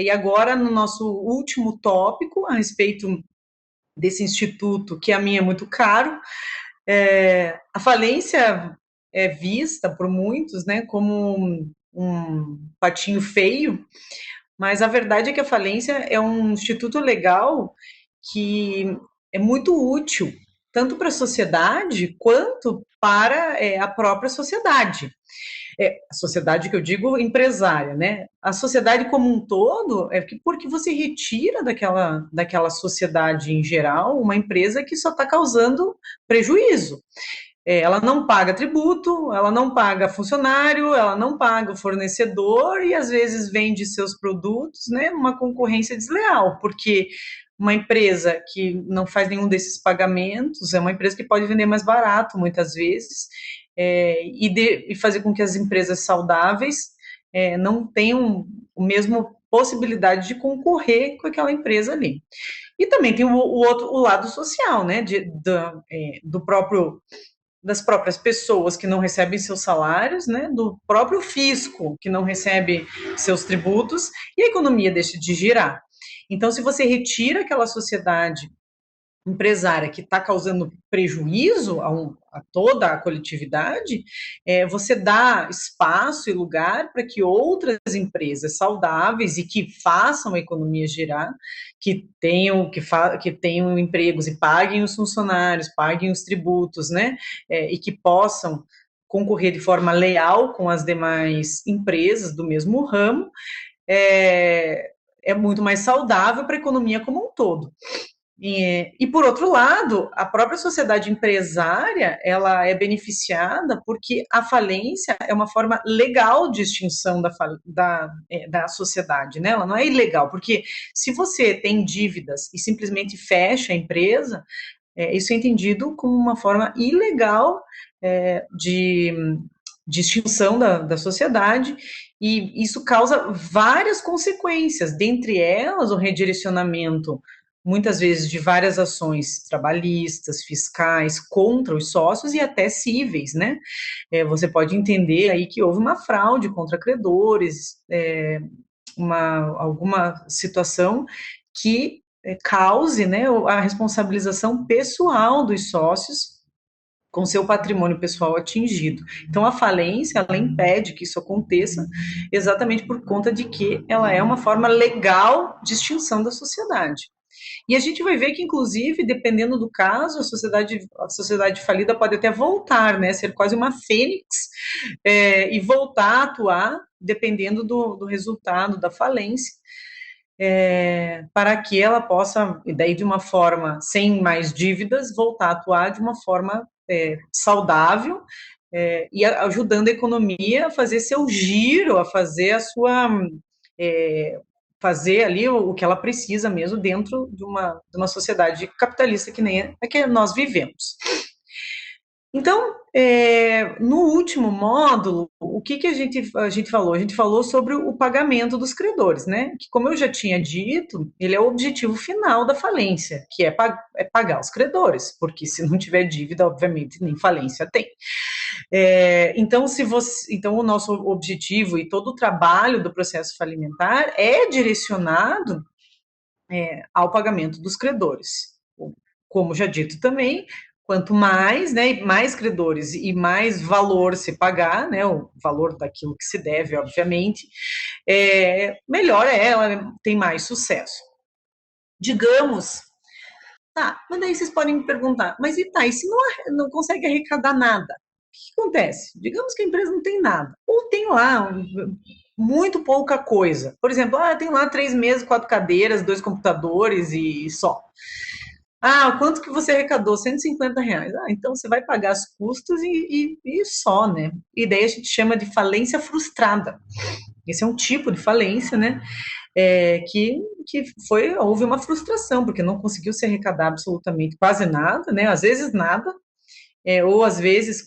E agora, no nosso último tópico, a respeito desse instituto, que a mim é muito caro, a falência é vista por muitos, né, como um patinho feio, mas a verdade é que a falência é um instituto legal que é muito útil, tanto para a sociedade quanto para a própria sociedade. A sociedade que eu digo empresária, né? A sociedade como um todo é porque você retira daquela sociedade em geral uma empresa que só está causando prejuízo. Ela não paga tributo, ela não paga funcionário, ela não paga o fornecedor e às vezes vende seus produtos, né, numa concorrência desleal, porque uma empresa que não faz nenhum desses pagamentos é uma empresa que pode vender mais barato muitas vezes, e fazer com que as empresas saudáveis não tenham a mesma possibilidade de concorrer com aquela empresa ali. E também tem o lado social, né, do próprio das próprias pessoas que não recebem seus salários, né, do próprio fisco que não recebe seus tributos, e a economia deixa de girar. Então, se você retira aquela sociedade empresária que está causando prejuízo a toda a coletividade, você dá espaço e lugar para que outras empresas saudáveis e que façam a economia girar, que tenham empregos e paguem os funcionários, paguem os tributos, né? E que possam concorrer de forma leal com as demais empresas do mesmo ramo, é muito mais saudável para a economia como um todo. E, por outro lado, a própria sociedade empresária, ela é beneficiada porque a falência é uma forma legal de extinção da sociedade, né? Ela não é ilegal, porque se você tem dívidas e simplesmente fecha a empresa, isso é entendido como uma forma ilegal de extinção da sociedade, e isso causa várias consequências, dentre elas o redirecionamento muitas vezes de várias ações trabalhistas, fiscais, contra os sócios e até cíveis, né? Você pode entender aí que houve uma fraude contra credores, alguma situação que cause, né, a responsabilização pessoal dos sócios com seu patrimônio pessoal atingido. Então, a falência, ela impede que isso aconteça exatamente por conta de que ela é uma forma legal de extinção da sociedade. E a gente vai ver que, inclusive, dependendo do caso, a sociedade falida pode até voltar, né, ser quase uma fênix, e voltar a atuar, dependendo do resultado da falência, para que ela possa, e daí de uma forma sem mais dívidas, voltar a atuar de uma forma saudável, e ajudando a economia a fazer seu giro, a fazer a sua fazer ali o que ela precisa mesmo dentro de uma sociedade capitalista que nem a que nós vivemos. Então, no último módulo, o que a gente falou? A gente falou sobre o pagamento dos credores, né? Que, como eu já tinha dito, ele é o objetivo final da falência, que é pagar os credores, porque se não tiver dívida, obviamente, nem falência tem. Então, o nosso objetivo e todo o trabalho do processo falimentar é direcionado ao pagamento dos credores. Como já dito também, quanto mais, né, mais credores e mais valor se pagar, né, o valor daquilo que se deve, obviamente, melhor ela tem mais sucesso. Digamos, tá, mas daí vocês podem me perguntar, mas e se não consegue arrecadar nada? O que acontece? Digamos que a empresa não tem nada, ou tem lá muito pouca coisa. Por exemplo, tem lá 3 mesas, 4 cadeiras, 2 computadores e só. Quanto que você arrecadou? R$ 150. Então você vai pagar os custos e só, né? E daí a gente chama de falência frustrada. Esse é um tipo de falência, né? Que houve uma frustração, porque não conseguiu se arrecadar absolutamente quase nada, né? Às vezes nada, ou às vezes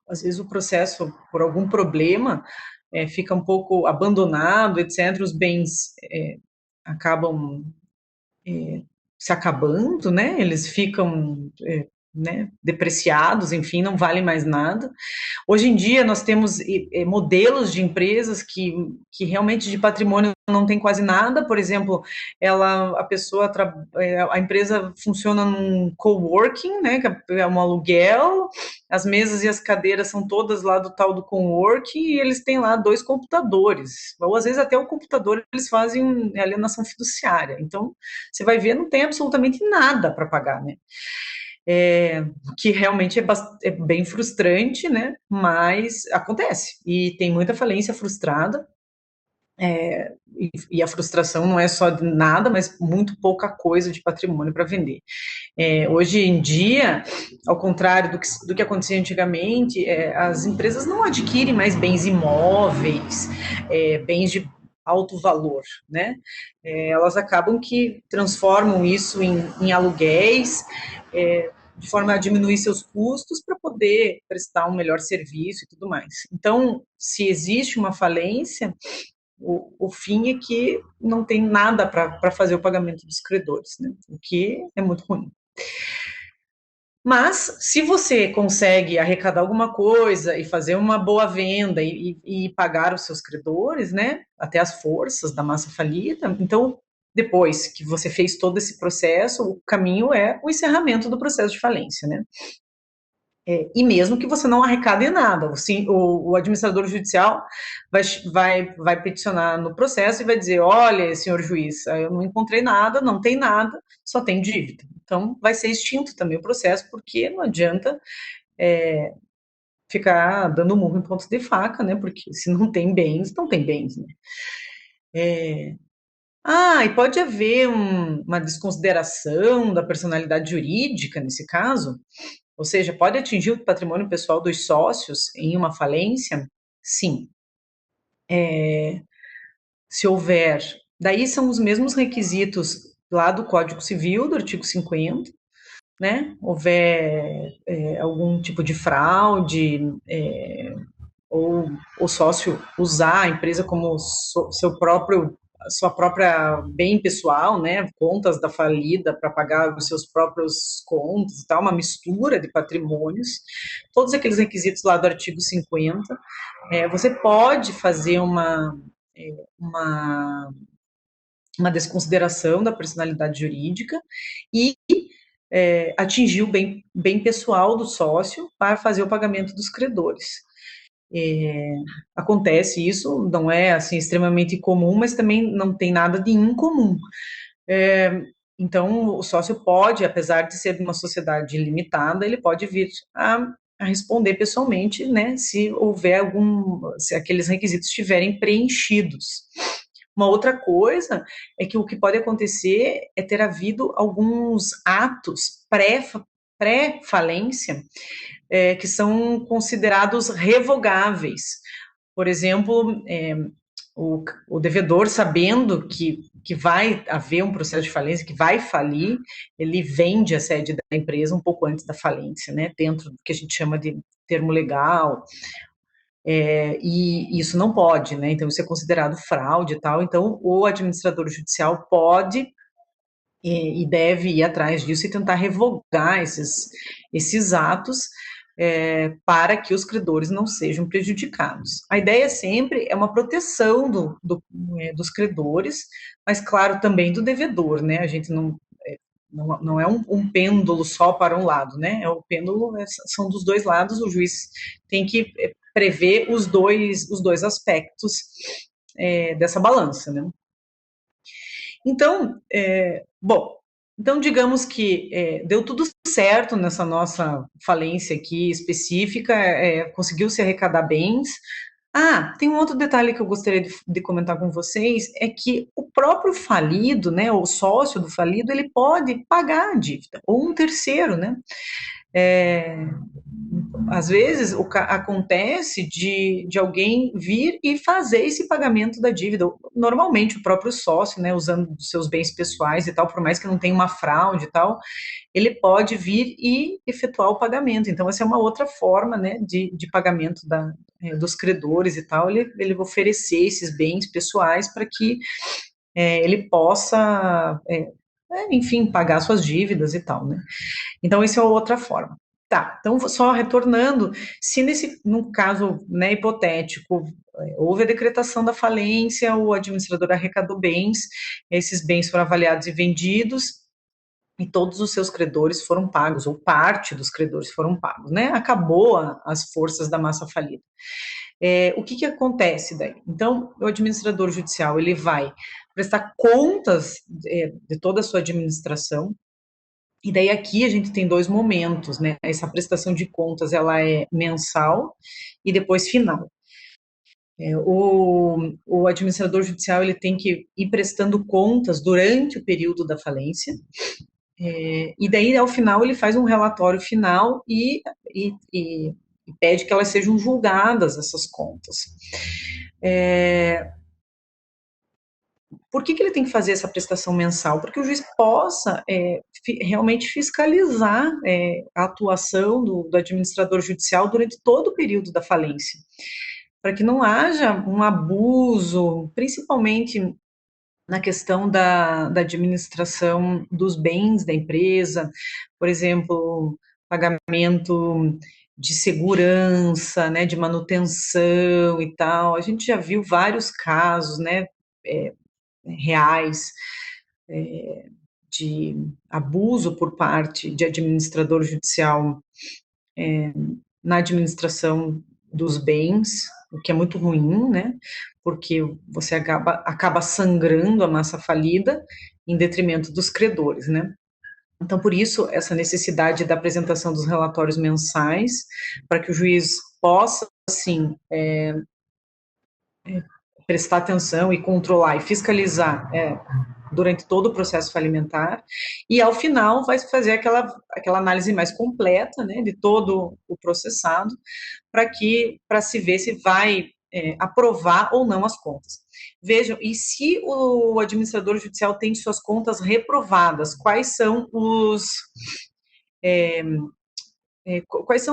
às vezes o processo, por algum problema, fica um pouco abandonado, etc. Os bens acabam se acabando, né? Eles ficam né, depreciados, enfim, não valem mais nada. Hoje em dia, nós temos modelos de empresas que realmente de patrimônio não tem quase nada. Por exemplo, a empresa funciona num coworking, né, que é um aluguel, as mesas e as cadeiras são todas lá do tal do coworking e eles têm lá 2 computadores, ou às vezes até o computador eles fazem alienação fiduciária. Então, você vai ver, não tem absolutamente nada para pagar, né? Que realmente é bem frustrante, né? Mas acontece. E tem muita falência frustrada, e a frustração não é só de nada, mas muito pouca coisa de patrimônio para vender. Hoje em dia, ao contrário do que acontecia antigamente, as empresas não adquirem mais bens imóveis, bens de alto valor, né? Elas acabam que transformam isso em aluguéis, de forma a diminuir seus custos para poder prestar um melhor serviço e tudo mais. Então, se existe uma falência, o fim é que não tem nada para fazer o pagamento dos credores, né? O que é muito ruim. Mas, se você consegue arrecadar alguma coisa e fazer uma boa venda e pagar os seus credores, né, até as forças da massa falida, então, depois que você fez todo esse processo, o caminho é o encerramento do processo de falência, né? E mesmo que você não arrecade nada, o administrador judicial vai peticionar no processo e vai dizer: olha, senhor juiz, eu não encontrei nada, não tem nada, só tem dívida. Então, vai ser extinto também o processo, porque não adianta ficar dando murro em pontos de faca, né? Porque se não tem bens, não tem bens, né? E pode haver uma desconsideração da personalidade jurídica nesse caso, ou seja, pode atingir o patrimônio pessoal dos sócios em uma falência? Sim. Se houver. Daí são os mesmos requisitos lá do Código Civil, do artigo 50, né? Houver algum tipo de fraude, ou o sócio usar a empresa como sua própria bem pessoal, né, contas da falida para pagar os seus próprios contos e tal, uma mistura de patrimônios, todos aqueles requisitos lá do artigo 50, você pode fazer uma, uma desconsideração da personalidade jurídica e atingir o bem pessoal do sócio para fazer o pagamento dos credores. Acontece isso, não é assim extremamente comum, mas também não tem nada de incomum. Então, o sócio pode, apesar de ser uma sociedade limitada, ele pode vir a responder pessoalmente, né, se aqueles requisitos estiverem preenchidos. Uma outra coisa é que o que pode acontecer é ter havido alguns atos pré-falência que são considerados revogáveis. Por exemplo, o devedor, sabendo que vai haver um processo de falência, que vai falir, ele vende a sede da empresa um pouco antes da falência, né, dentro do que a gente chama de termo legal, e isso não pode, né, então isso é considerado fraude e tal, então o administrador judicial pode e deve ir atrás disso e tentar revogar esses atos para que os credores não sejam prejudicados. A ideia sempre é uma proteção dos credores, mas, claro, também do devedor, né? A gente não é um pêndulo só para um lado, né? O pêndulo são dos dois lados, o juiz tem que prever os dois aspectos dessa balança, né? Então, então digamos que deu tudo certo nessa nossa falência aqui específica, conseguiu se arrecadar bens. Tem um outro detalhe que eu gostaria de comentar com vocês, é que o próprio falido, né, o sócio do falido, ele pode pagar a dívida, ou um terceiro, né? Às vezes acontece de alguém vir e fazer esse pagamento da dívida, normalmente o próprio sócio, né, usando os seus bens pessoais e tal, por mais que não tenha uma fraude e tal, ele pode vir e efetuar o pagamento. Então, essa é uma outra forma, né, de pagamento dos credores e tal, ele oferecer esses bens pessoais para que ele possa enfim, pagar suas dívidas e tal, né? Então, isso é outra forma. Tá, então só retornando, se num caso, né, hipotético, houve a decretação da falência, o administrador arrecadou bens, esses bens foram avaliados e vendidos, e todos os seus credores foram pagos, ou parte dos credores foram pagos, né? Acabou as forças da massa falida. O que acontece daí? Então, o administrador judicial, ele vai prestar contas de toda a sua administração, e daí aqui a gente tem dois momentos, né? Essa prestação de contas, ela é mensal e depois final. O administrador judicial, ele tem que ir prestando contas durante o período da falência, e daí, ao final, ele faz um relatório final e pede que elas sejam julgadas, essas contas. Por que ele tem que fazer essa prestação mensal? Porque o juiz possa realmente fiscalizar a atuação do administrador judicial durante todo o período da falência, para que não haja um abuso, principalmente na questão da administração dos bens da empresa, por exemplo, pagamento de segurança, né, de manutenção e tal. A gente já viu vários casos, né, reais, de abuso por parte de administrador judicial na administração dos bens, o que é muito ruim, né? Porque você acaba sangrando a massa falida em detrimento dos credores, né? Então, por isso, essa necessidade da apresentação dos relatórios mensais, para que o juiz possa, assim, prestar atenção e controlar e fiscalizar durante todo o processo falimentar, e ao final vai fazer aquela análise mais completa, né, de todo o processado, para se ver se vai aprovar ou não as contas. Vejam, e se o administrador judicial tem suas contas reprovadas, quais são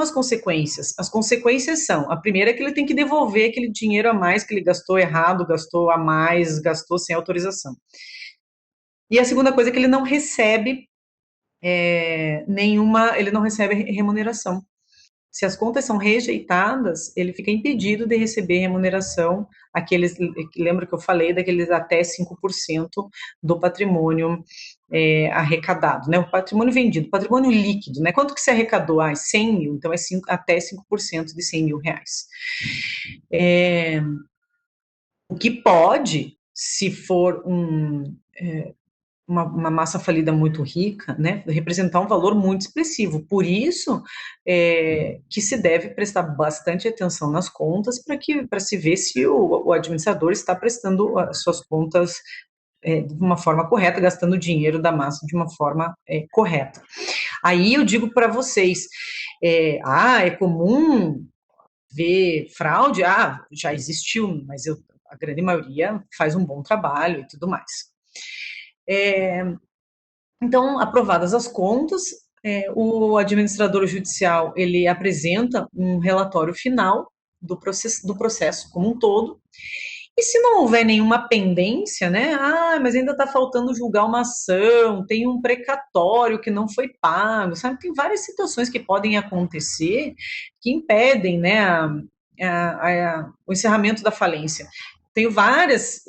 as consequências? As consequências são, a primeira é que ele tem que devolver aquele dinheiro a mais que ele gastou errado, gastou a mais, gastou sem autorização. E a segunda coisa é que ele não recebe ele não recebe remuneração. Se as contas são rejeitadas, ele fica impedido de receber remuneração, lembra que eu falei daqueles até 5% do patrimônio arrecadado, né? O patrimônio vendido, o patrimônio líquido, né? Quanto que se arrecadou? 100 mil, então até 5% de 100 mil reais. O que pode, se for uma massa falida muito rica, né, representar um valor muito expressivo. Por isso que se deve prestar bastante atenção nas contas para se ver se o administrador está prestando as suas contas de uma forma correta, gastando o dinheiro da massa de uma forma correta. Aí eu digo para vocês, é comum ver fraude? Já existiu, mas a grande maioria faz um bom trabalho e tudo mais. Então, aprovadas as contas, o administrador judicial ele apresenta um relatório final do processo como um todo. E se não houver nenhuma pendência, né? Mas ainda está faltando julgar uma ação, tem um precatório que não foi pago, sabe? Tem várias situações que podem acontecer que impedem, né, o encerramento da falência. Tenho várias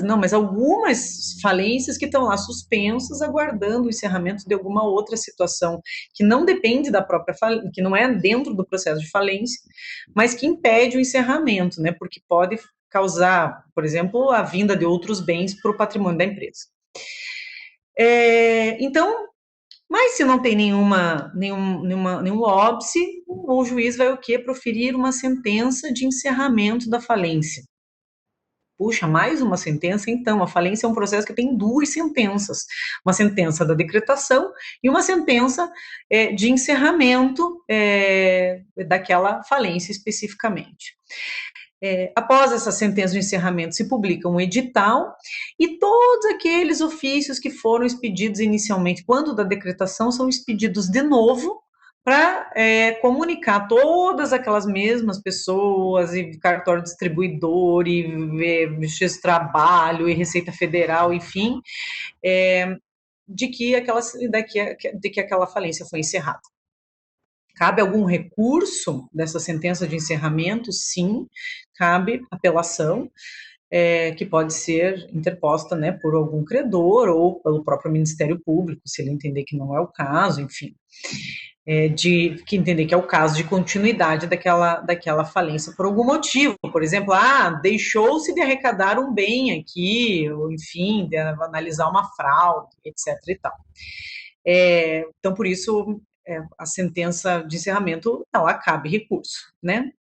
não, mas algumas falências que estão lá suspensas, aguardando o encerramento de alguma outra situação que não depende da própria falência, que não é dentro do processo de falência, mas que impede o encerramento, né? Porque pode causar, por exemplo, a vinda de outros bens para o patrimônio da empresa. Então, mas se não tem nenhum óbice, o juiz vai o quê? Proferir uma sentença de encerramento da falência. Puxa, mais uma sentença? Então, a falência é um processo que tem duas sentenças. Uma sentença da decretação e uma sentença de encerramento daquela falência especificamente. Após essa sentença de encerramento, se publica um edital e todos aqueles ofícios que foram expedidos inicialmente, quando da decretação, são expedidos de novo para comunicar todas aquelas mesmas pessoas, e cartório distribuidor, e Justiça do Trabalho, e Receita Federal, enfim, de que aquela falência foi encerrada. Cabe algum recurso dessa sentença de encerramento? Sim, cabe apelação, que pode ser interposta, né, por algum credor ou pelo próprio Ministério Público, se ele entender que não é o caso, enfim, que entender que é o caso de continuidade daquela falência por algum motivo, por exemplo, deixou-se de arrecadar um bem aqui, ou enfim, de analisar uma fraude, etc. e tal. Então, por isso, a sentença de encerramento, ela cabe recurso, né?